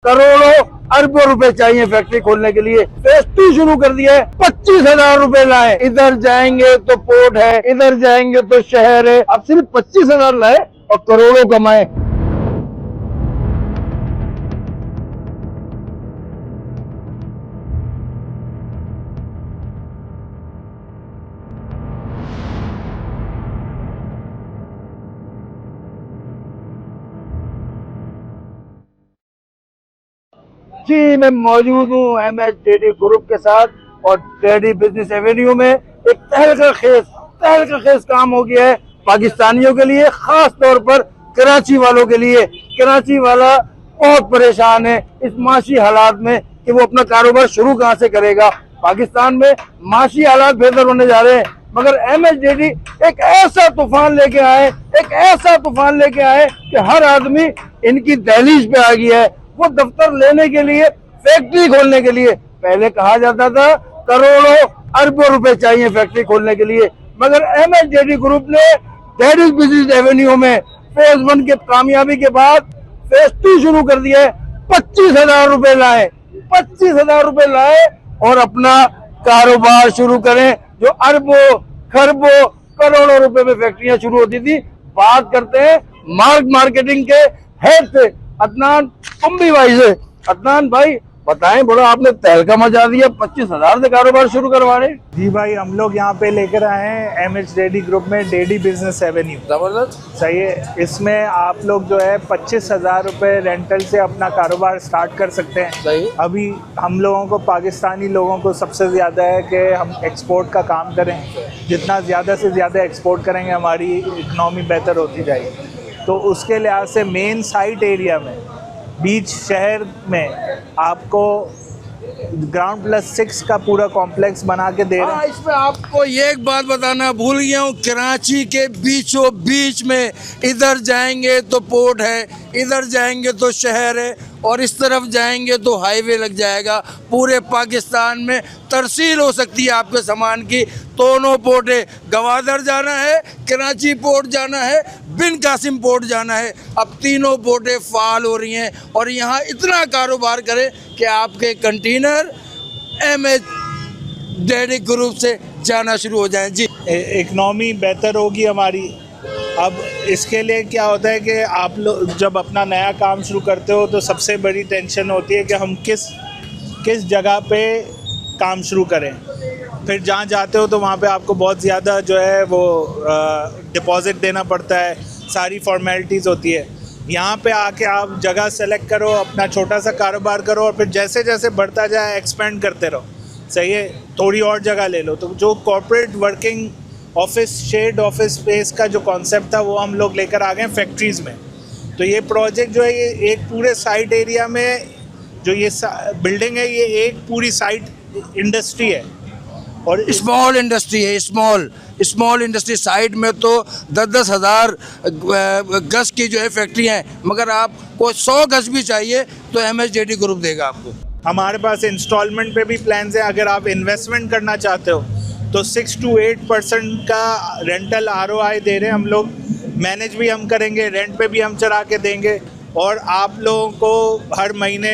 करोड़ों अरबों रुपए चाहिए फैक्ट्री खोलने के लिए। फेज 2 शुरू कर दिया है, 25,000 रुपए लाए। इधर जाएंगे तो पोर्ट है, इधर जाएंगे तो शहर है। अब सिर्फ 25,000 लाए और करोड़ों कमाए। जी, मैं मौजूद हूँ MHDD ग्रुप के साथ और डेडी बिजनेस एवेन्यू में। एक तहलका खेज काम हो गया है पाकिस्तानियों के लिए, खास तौर पर कराची वालों के लिए। कराची वाला बहुत परेशान है इस माशी हालात में कि वो अपना कारोबार शुरू कहाँ से करेगा। पाकिस्तान में माशी हालात बेहतर होने जा रहे हैं, मगर MHDD एक ऐसा तूफान लेके आए कि हर आदमी इनकी दहलीज पे आ गया है। वो दफ्तर लेने के लिए, फैक्ट्री खोलने के लिए, पहले कहा जाता था करोड़ों अरबों रुपए चाहिए फैक्ट्री खोलने के लिए, मगर MHDD ग्रुप ने डेडी बिजनेस एवेन्यू में फेज 1 के कामयाबी के बाद फेज 2 शुरू कर दिया है। 25,000 रुपए लाए, 25,000 रुपए लाए और अपना कारोबार शुरू करें। जो अरबों खरबों करोड़ों रुपए में फैक्ट्रियां शुरू होती थी। बात करते हैं मार्केटिंग के हेड से, अदनान कुंभी भाई से। अदनान भाई बताएं, बड़ा आपने तहलका मचा दिया, 25,000 से कारोबार शुरू करवा रहे। जी भाई, हम लोग यहाँ पे लेकर आए हैं MHDD ग्रुप में डेडी बिजनेस एवेन्यू। जबरदस्त, सही है। इसमें आप लोग जो है 25,000 रुपये रेंटल से अपना कारोबार स्टार्ट कर सकते हैं। सही। अभी हम लोगों को, पाकिस्तानी लोगों को सबसे ज़्यादा है कि हम एक्सपोर्ट का काम करें। जितना ज़्यादा से ज़्यादा एक्सपोर्ट करेंगे हमारी इकनॉमी बेहतर होती जाएगी। तो उसके लिहाज से मेन साइट एरिया में, बीच शहर में आपको ground+6 का पूरा कॉम्प्लेक्स बना के दे रहे हैं। इसमें आपको ये एक बात बताना भूल गया हूँ, कराची के बीचों बीच में, इधर जाएंगे तो पोर्ट है, इधर जाएंगे तो शहर है और इस तरफ जाएंगे तो हाईवे लग जाएगा। पूरे पाकिस्तान में तरसील हो सकती है आपके सामान की। दोनों पोर्ट है, गवादर जाना है, कराची पोर्ट जाना है, बिन कासिम पोर्ट जाना है। अब तीनों पोर्टें फाल हो रही हैं और यहाँ इतना कारोबार करें कि आपके कंटेनर MHDD ग्रुप से जाना शुरू हो जाएं। जी, इकनॉमी बेहतर होगी हमारी। अब इसके लिए क्या होता है कि आप लोग जब अपना नया काम शुरू करते हो तो सबसे बड़ी टेंशन होती है कि हम किस जगह पे काम शुरू करें। फिर जहाँ जाते हो तो वहाँ पे आपको बहुत ज़्यादा जो है वो डिपॉज़िट देना पड़ता है, सारी फॉर्मेलिटीज़ होती है। यहाँ पे आके आप जगह सेलेक्ट करो, अपना छोटा सा कारोबार करो और फिर जैसे जैसे बढ़ता जाए एक्सपेंड करते रहो। सही है, थोड़ी और जगह ले लो। तो जो corporate working office, shared office space का जो कॉन्सेप्ट था वो हम लोग लेकर आ गए फैक्ट्रीज़ में। तो ये प्रोजेक्ट जो है ये एक पूरे साइट एरिया में, जो ये बिल्डिंग है ये एक पूरी साइट इंडस्ट्री है और स्मॉल इंडस्ट्री है। स्मॉल इंडस्ट्री साइड में तो 10-10 हज़ार गज की जो है फैक्ट्रियाँ हैं, मगर आपको 100 गज भी चाहिए तो MHDD ग्रुप देगा आपको। हमारे पास इंस्टॉलमेंट पे भी प्लान्स हैं। अगर आप इन्वेस्टमेंट करना चाहते हो तो 6 to 8% का रेंटल ROI दे रहे हैं हम लोग। मैनेज भी हम करेंगे, रेंट पे भी हम चढ़ा के देंगे और आप लोगों को हर महीने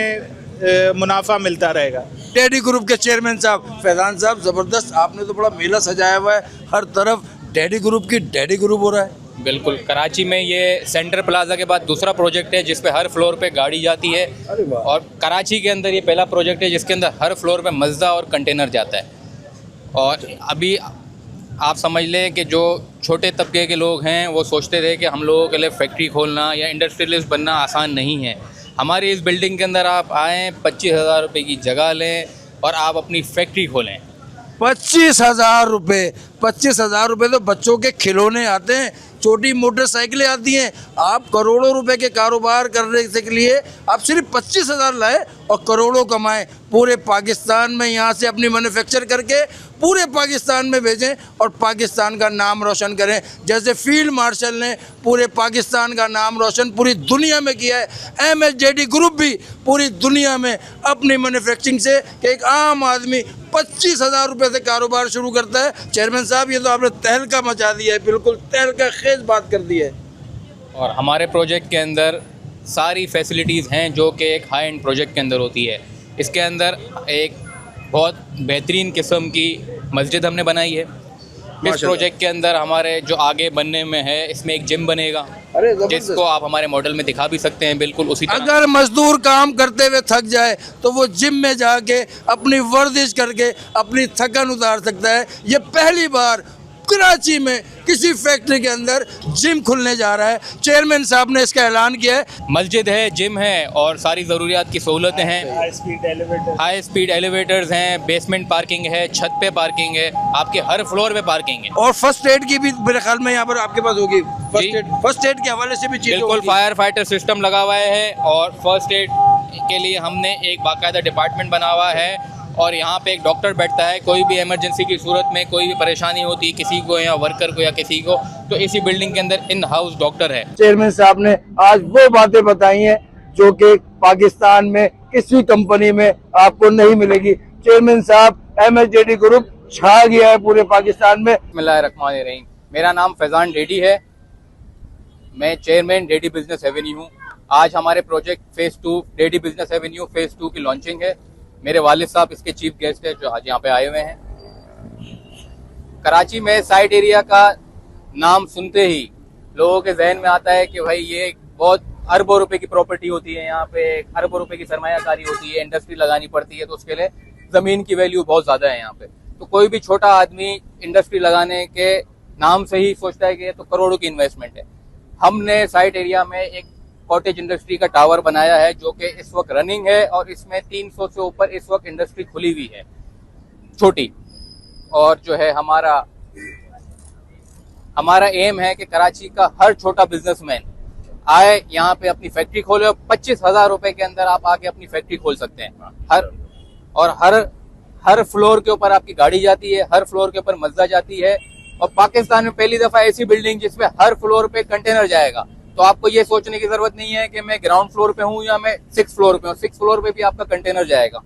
मुनाफा मिलता रहेगा। डेडी ग्रुप के चेयरमैन साहब फैजान साहब, ज़बरदस्त, आपने तो बड़ा मेला सजाया हुआ है, हर तरफ डेडी ग्रुप हो रहा है। बिल्कुल, कराची में ये सेंटर प्लाजा के बाद दूसरा प्रोजेक्ट है जिस पे हर फ्लोर पे गाड़ी जाती है। और कराची के अंदर ये पहला प्रोजेक्ट है जिसके अंदर हर फ्लोर पे मज़दा और कंटेनर जाता है। और अभी आप समझ लें कि जो छोटे तबके के लोग हैं वो सोचते थे कि हम लोगों के लिए फैक्ट्री खोलना या इंडस्ट्रियलिस्ट बनना आसान नहीं है। हमारी इस बिल्डिंग के अंदर आप आएँ, 25,000 रुपये की जगह लें और आप अपनी फैक्ट्री खोलें। 25,000 रुपये तो बच्चों के खिलौने आते हैं, छोटी मोटरसाइकिलें आती हैं। आप करोड़ों रुपए के कारोबार करने के लिए आप सिर्फ 25,000 लाए और करोड़ों कमाएं। पूरे पाकिस्तान में यहाँ से अपनी मैन्युफैक्चर करके पूरे पाकिस्तान में भेजें और पाकिस्तान का नाम रोशन करें। जैसे फील्ड मार्शल ने पूरे पाकिस्तान का नाम रोशन पूरी दुनिया में किया है, MHDD ग्रुप भी पूरी दुनिया में अपनी मैन्युफैक्चरिंग से कि एक आम आदमी 25,000 रुपये से कारोबार शुरू करता है। चेयरमैन साहब, ये तो आपने तहलका मचा दिया है, बिल्कुल तहलका खेज बात कर दी है। और हमारे प्रोजेक्ट के अंदर सारी फैसिलिटीज़ हैं जो कि एक हाई एंड प्रोजेक्ट के अंदर होती है। इसके अंदर एक बहुत बेहतरीन किस्म की मस्जिद हमने बनाई है। इस प्रोजेक्ट के अंदर हमारे जो आगे बनने में है, इसमें एक जिम बनेगा, अरे जबरदस्त। जिसको आप हमारे मॉडल में दिखा भी सकते हैं। बिल्कुल उसी तरह अगर मजदूर काम करते हुए थक जाए तो वो जिम में जाके अपनी वर्जिश करके अपनी थकन उतार सकता है। ये पहली बार कराची में किसी फैक्ट्री के अंदर जिम खुलने जा रहा है। चेयरमैन साहब ने इसका ऐलान किया है। मस्जिद है, जिम है और सारी ज़रूरियात की सहूलतें हैं। हाई स्पीड एलिवेटर्स हैं, बेसमेंट पार्किंग है, छत पे पार्किंग है, आपके हर फ्लोर पे पार्किंग है। और फर्स्ट एड की भी मेरे ख्याल में यहाँ पर आपके पास होगी। जी। फर्स्ट एड के हवाले से भी चीज़ बिल्कुल फायर फाइटर सिस्टम लगा हुआ है और फर्स्ट एड के लिए हमने एक बाकायदा डिपार्टमेंट बना हुआ है और यहाँ पे एक डॉक्टर बैठता है। कोई भी इमरजेंसी की सूरत में कोई भी परेशानी होती है किसी को या वर्कर को या किसी को, तो इसी बिल्डिंग के अंदर इन हाउस डॉक्टर है। चेयरमैन साहब ने आज वो बातें बताई हैं जो कि पाकिस्तान में किसी कंपनी में आपको नहीं मिलेगी। चेयरमैन साहब, MSJD ग्रुप छा गया है पूरे पाकिस्तान में। बिस्मिल्लाहिर्रहमानिर्रहीम। मेरा नाम फैजान रेड्डी है, मैं चेयरमैन रेड्डी बिजनेस एवेन्यू हूँ। आज हमारे project phase 2 Reddy business Avenue phase 2 की लॉन्चिंग है। मेरे वालिद साहब इसके चीफ गेस्ट है जो आज यहाँ पे आए हुए हैं। कराची में साइड एरिया का नाम सुनते ही लोगों के जहन में आता है कि भाई ये बहुत अरबों रुपए की प्रॉपर्टी होती है, यहाँ पे अरबों रुपए की सरमायाकारी होती है, इंडस्ट्री लगानी पड़ती है, तो उसके लिए जमीन की वैल्यू बहुत ज्यादा है यहाँ पे। तो कोई भी छोटा आदमी इंडस्ट्री लगाने के नाम से ही सोचता है कि ये तो करोड़ों की इन्वेस्टमेंट है। हमने साइड एरिया में एक कॉटेज इंडस्ट्री का टावर बनाया है जो कि इस वक्त रनिंग है और इसमें 300 से ऊपर इस वक्त इंडस्ट्री खुली हुई है छोटी। और जो है हमारा एम है कि कराची का हर छोटा बिजनेसमैन आए यहाँ पे अपनी फैक्ट्री खोले और 25,000 रुपए के अंदर आप आके अपनी फैक्ट्री खोल सकते हैं। हर फ्लोर के ऊपर आपकी गाड़ी जाती है, हर फ्लोर के ऊपर मस्जिद जाती है और पाकिस्तान में पहली दफा ऐसी बिल्डिंग जिसमें हर फ्लोर पे कंटेनर जाएगा। तो आपको ये सोचने की जरूरत नहीं है कि मैं ग्राउंड फ्लोर पे हूँ या मैं 6th फ्लोर पे हूँ, 6th फ्लोर पे भी आपका कंटेनर जाएगा।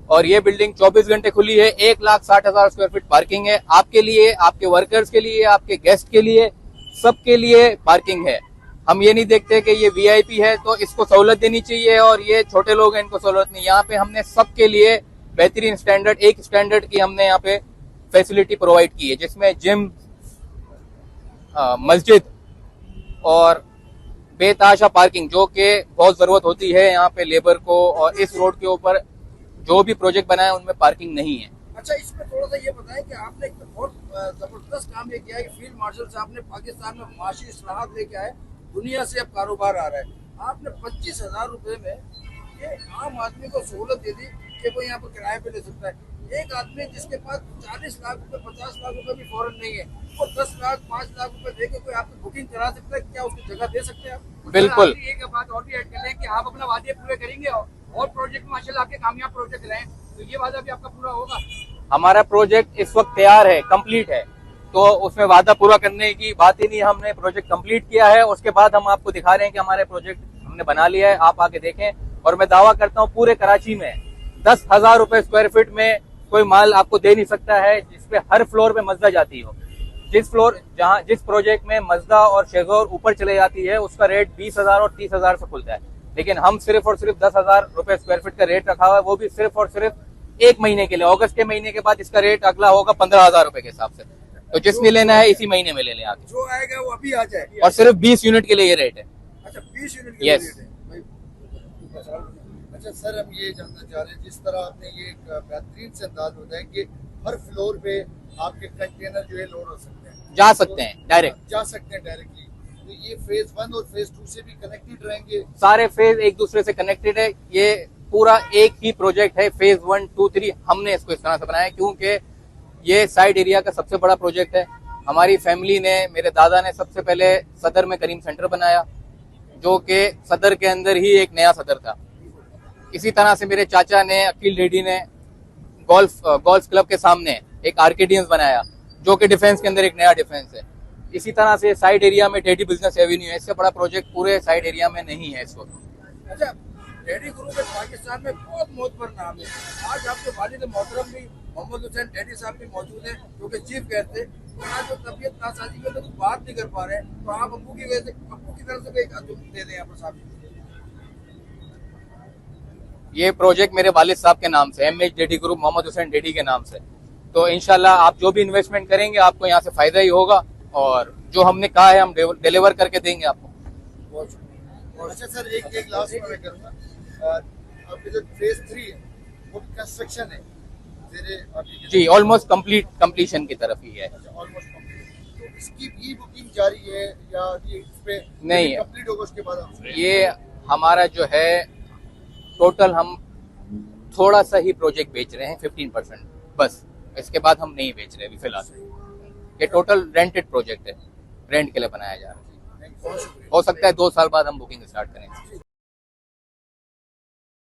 और ये बिल्डिंग 24 घंटे खुली है। 1,60,000 स्क्वायर फीट पार्किंग है आपके लिए, आपके वर्कर्स के लिए, आपके गेस्ट के लिए, सबके लिए पार्किंग है। हम ये नहीं देखते कि ये VIP है तो इसको सहूलत देनी चाहिए और ये छोटे लोग हैं इनको सहूलत नहीं। यहाँ पे हमने सबके लिए बेहतरीन स्टैंडर्ड, एक स्टैंडर्ड की हमने यहाँ पे फैसिलिटी प्रोवाइड की है जिसमें जिम, मस्जिद और बेताशा पार्किंग जो कि बहुत जरूरत होती है यहाँ पे लेबर को। और इस रोड के ऊपर जो भी प्रोजेक्ट बनाए उनमें पार्किंग नहीं है। अच्छा, इसमें थोड़ा सा ये बताएं कि आपने एक बहुत जबरदस्त काम ये किया है कि फील्ड मार्शल साहब ने पाकिस्तान में माशी इस्लाहात लेके आए, दुनिया से अब कारोबार आ रहा है। आपने 25,000 रुपए में ये आम आदमी को सहूलत दे दी कि वो यहाँ पर किराए पे ले सकता है। एक आदमी जिसके पास 40 लाख रुपए, 50 लाख रुपए भी फौरन नहीं है, वो 10 लाख 5 लाख रुपए देके कोई आपकी बुकिंग करा सकता है, क्या उसकी जगह दे सकते हैं आप? बिल्कुल। एक बात और भी ऐड कर लें कि आप अपना वादे पूरे करेंगे और प्रोजेक्ट में माशाल्लाह आपके कामयाब प्रोजेक्ट रहे, तो ये वादा भी आपका पूरा होगा। हमारा प्रोजेक्ट इस वक्त तैयार है, कंप्लीट है, तो उसमें वादा पूरा करने की बात ही नहीं। हमने प्रोजेक्ट कंप्लीट किया है, उसके बाद हम आपको दिखा रहे हैं कि हमारे प्रोजेक्ट हमने बना लिया है, आप आके देखें। और मैं दावा करता हूँ पूरे कराची में 10,000 रुपए स्क्वायर फीट में कोई माल आपको दे नहीं सकता है जिसपे हर फ्लोर पे मस्जिद जाती हो। जिस प्रोजेक्ट में मस्जिद और शेजोर ऊपर चले जाती है उसका रेट 20,000 और 30,000 से खुलता है, लेकिन हम सिर्फ और सिर्फ 10,000 रुपए स्क्वायर फीट का रेट रखा हुआ है, वो भी सिर्फ और सिर्फ 1 महीने के लिए। अगस्त के महीने के बाद इसका रेट अगला होगा 15,000 रुपए के हिसाब से। तो जिसने लेना है इसी महीने में ले लें आगे, जो आएगा वो अभी आ जाए। और सिर्फ 20 यूनिट के लिए ये रेट है। अच्छा, 20 यूनिट Yes. रेट है। अच्छा सर, हम ये जानना चाह रहे हैं, जिस तरह आपने ये एक बेहतरीन से अंदाज बताया कि हर फ्लोर पे आपके कंटेनर जो है लोड हो सकते हैं, जा सकते हैं डायरेक्ट, जा सकते हैं डायरेक्टली। तो ये फेज 1 और फेज 2 से भी कनेक्टेड रहेंगे? सारे फेज एक दूसरे से कनेक्टेड है। ये पूरा एक ही प्रोजेक्ट है, फेज 1, 2, 3 हमने इसको इस तरह से बनाया क्योंकि ये साइड एरिया का सबसे बड़ा प्रोजेक्ट है। हमारी फैमिली ने, मेरे दादा ने सबसे पहले सदर में करीम सेंटर बनाया जो कि सदर के अंदर ही एक नया सदर था। इसी तरह से मेरे चाचा ने, अकील रेड्डी ने गोल्फ क्लब के सामने एक आर्केडियंस बनाया जो कि डिफेंस के अंदर एक नया डिफेंस है। इसी तरह से साइड एरिया में रेड्डी बिजनेस एवेन्यू है, इससे बड़ा प्रोजेक्ट पूरे साइड एरिया में नहीं है इस वक्त। अच्छा, रेड्डी ग्रुप पाकिस्तान में बहुत मोहतबर नाम है। आज आपके वालिद मोहतरम भी मोहम्मद हुसैन डैडी साहब भी मौजूद हैं जो कि चीफ गेस्ट थे। आज जो तबीयत नासाजी में तो बात नहीं कर पा रहे हैं, तो आप अब्बू की वजह से, अब्बू की तरफ से भी एक दे दें यहाँ पर साहब। ये प्रोजेक्ट मेरे वालिद साहब के नाम से, MH डेडी ग्रुप मोहम्मद हुसैन डेडी के नाम से। तो इंशाल्लाह आप जो भी इन्वेस्टमेंट करेंगे आपको यहाँ से फायदा ही होगा, और जो हमने कहा है हम डिलीवर करके देंगे आपको। बहुत शुक्रिया। अच्छा सर, एक लास्ट मैं करूँगा, अब जो फेज 3 है वो कंस्ट्रक्शन है जी, ऑलमोस्ट कंप्लीशन की तरफ ही है। ऑलमोस्ट कंप्लीट, तो इसकी भी बुकिंग जारी है या ये इस पे नहीं, कंप्लीट होगा उसके बाद? ये हमारा जो है टोटल हम थोड़ा सा ही प्रोजेक्ट बेच रहे हैं, 15% बस, इसके बाद हम नहीं बेच रहे अभी फिलहाल। ये टोटल रेंटेड प्रोजेक्ट है, रेंट के लिए बनाया जा रहा है। हो सकता है 2 साल बाद हम बुकिंग स्टार्ट करें।